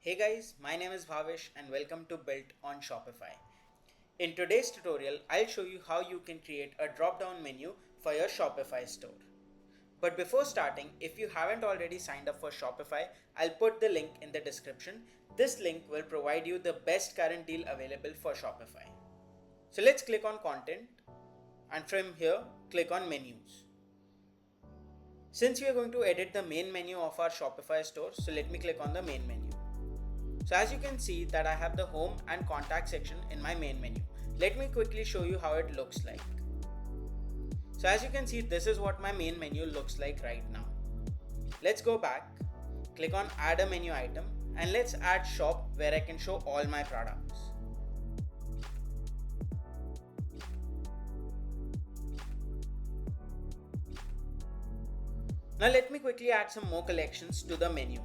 Hey guys, my name is Bhavish and welcome to Built on Shopify. In today's tutorial, I'll show you how you can create a drop-down menu for your Shopify store. But before starting, if you haven't already signed up for Shopify, I'll put the link in the description. This link will provide you the best current deal available for Shopify. So let's click on Content and from here, click on Menus. Since we are going to edit the main menu of our Shopify store, so let me click on the main menu. So as you can see that I have the home and contact section in my main menu. Let me quickly show you how it looks like. So as you can see, this is what my main menu looks like right now. Let's go back, click on add a menu item and let's add shop where I can show all my products. Now let me quickly add some more collections to the menu.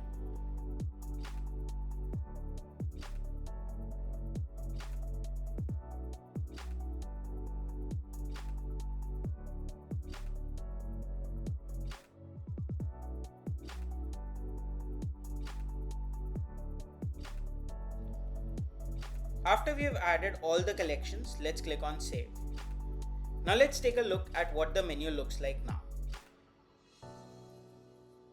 After we have added all the collections, let's click on save. Now let's take a look at what the menu looks like now.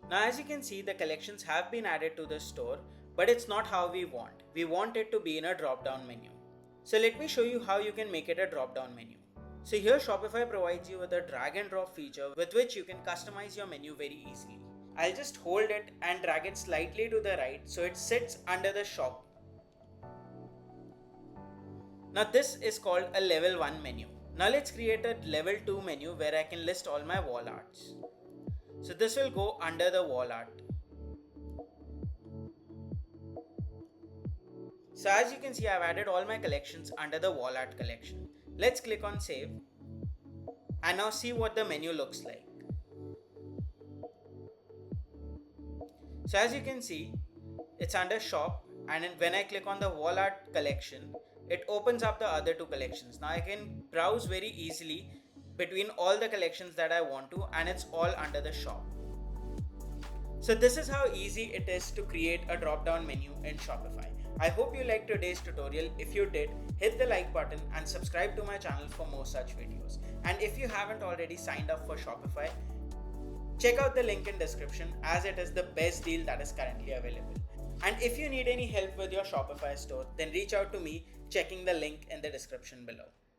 Now as you can see, the collections have been added to the store, but it's not how we want. We want it to be in a drop-down menu. So let me show you how you can make it a drop-down menu. So here Shopify provides you with a drag and drop feature with which you can customize your menu very easily. I'll just hold it and drag it slightly to the right so it sits under the shop. Now this is called a level 1 menu. Now let's create a level 2 menu where I can list all my wall arts. So this will go under the wall art. So as you can see, I've added all my collections under the wall art collection. Let's click on save and now see what the menu looks like. So as you can see, it's under shop and when I click on the wall art collection, it opens up the other two collections. Now I can browse very easily between all the collections that I want to and it's all under the shop. So this is how easy it is to create a drop-down menu in Shopify. I hope you liked today's tutorial. If you did, hit the like button and subscribe to my channel for more such videos. And if you haven't already signed up for Shopify, check out the link in description as it is the best deal that is currently available. And if you need any help with your Shopify store, then reach out to me checking the link in the description below.